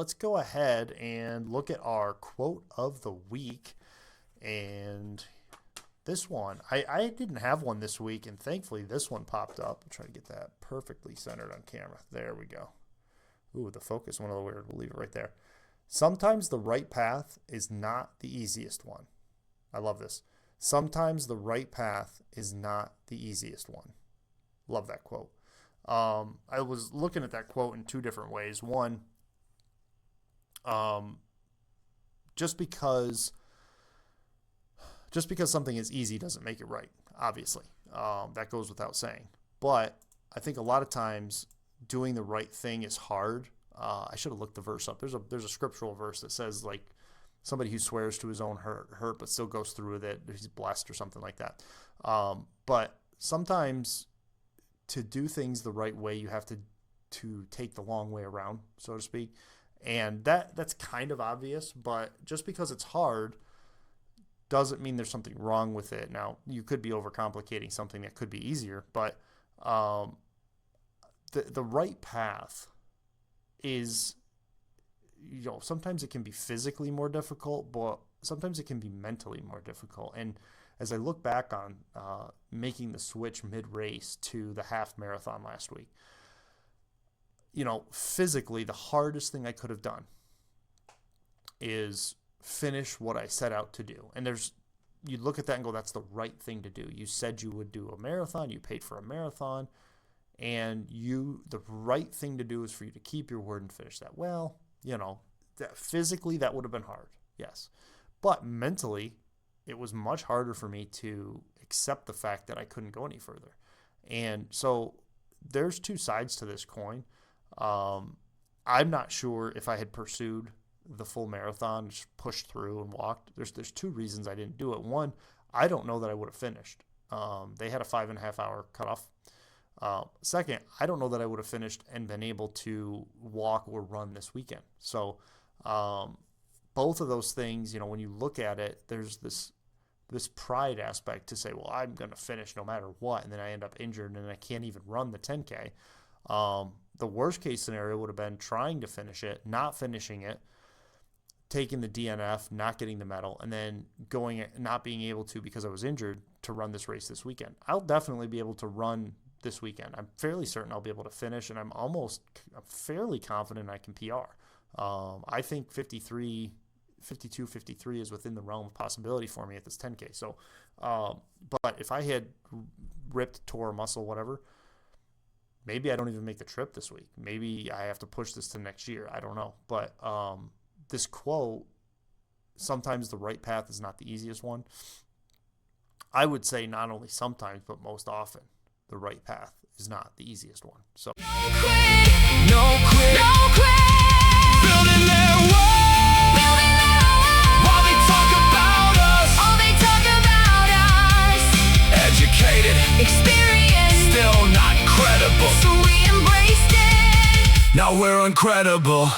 let's go ahead and look at our quote of the week. And this one, I didn't have one this week, and thankfully this one popped up. I'll try to get that perfectly centered on camera. There we go. Ooh, the focus went a little weird. We'll leave it right there. Sometimes the right path is not the easiest one. I love this. Sometimes the right path is not the easiest one. Love that quote. I was looking at that quote in two different ways. One, just because something is easy doesn't make it right, obviously. That goes without saying. But I think a lot of times doing the right thing is hard. I should have looked the verse up. There's a scriptural verse that says, like, somebody who swears to his own hurt but still goes through with it, he's blessed or something like that. But sometimes to do things the right way, you have to take the long way around, so to speak. And that's kind of obvious, but just because it's hard doesn't mean there's something wrong with it. Now, you could be overcomplicating something that could be easier, but the right path is, sometimes it can be physically more difficult, but sometimes it can be mentally more difficult. And as I look back on making the switch mid-race to the half marathon last week, physically, the hardest thing I could have done is finish what I set out to do. And you look at that and go, that's the right thing to do. You said you would do a marathon, you paid for a marathon, and the right thing to do is for you to keep your word and finish that. Well, physically that would have been hard, yes. But mentally, it was much harder for me to accept the fact that I couldn't go any further. And so there's two sides to this coin. I'm not sure if I had pursued the full marathon, just pushed through and walked. There's two reasons I didn't do it. One, I don't know that I would have finished. They had a 5.5 hour cutoff. Second, I don't know that I would have finished and been able to walk or run this weekend. So both of those things, when you look at it, there's this pride aspect to say, well, I'm going to finish no matter what, and then I end up injured and I can't even run the 10K. The worst case scenario would have been trying to finish it, not finishing it, taking the DNF, not getting the medal, and then not being able to, because I was injured, to run this race this weekend. I'll definitely be able to run this weekend. I'm fairly certain I'll be able to finish, and I'm fairly confident I can PR. I think 52, 53 is within the realm of possibility for me at this 10K. So, but if I had tore a muscle, whatever, maybe I don't even make the trip this week. Maybe I have to push this to next year. I don't know. But this quote, sometimes the right path is not the easiest one. I would say not only sometimes, but most often, the right path is not the easiest one. So no quit, no quit, no quit. Building their world, while they talk about us, all they talk about us. Educated, experienced, still not credible. So we embraced it. Now we're uncredible.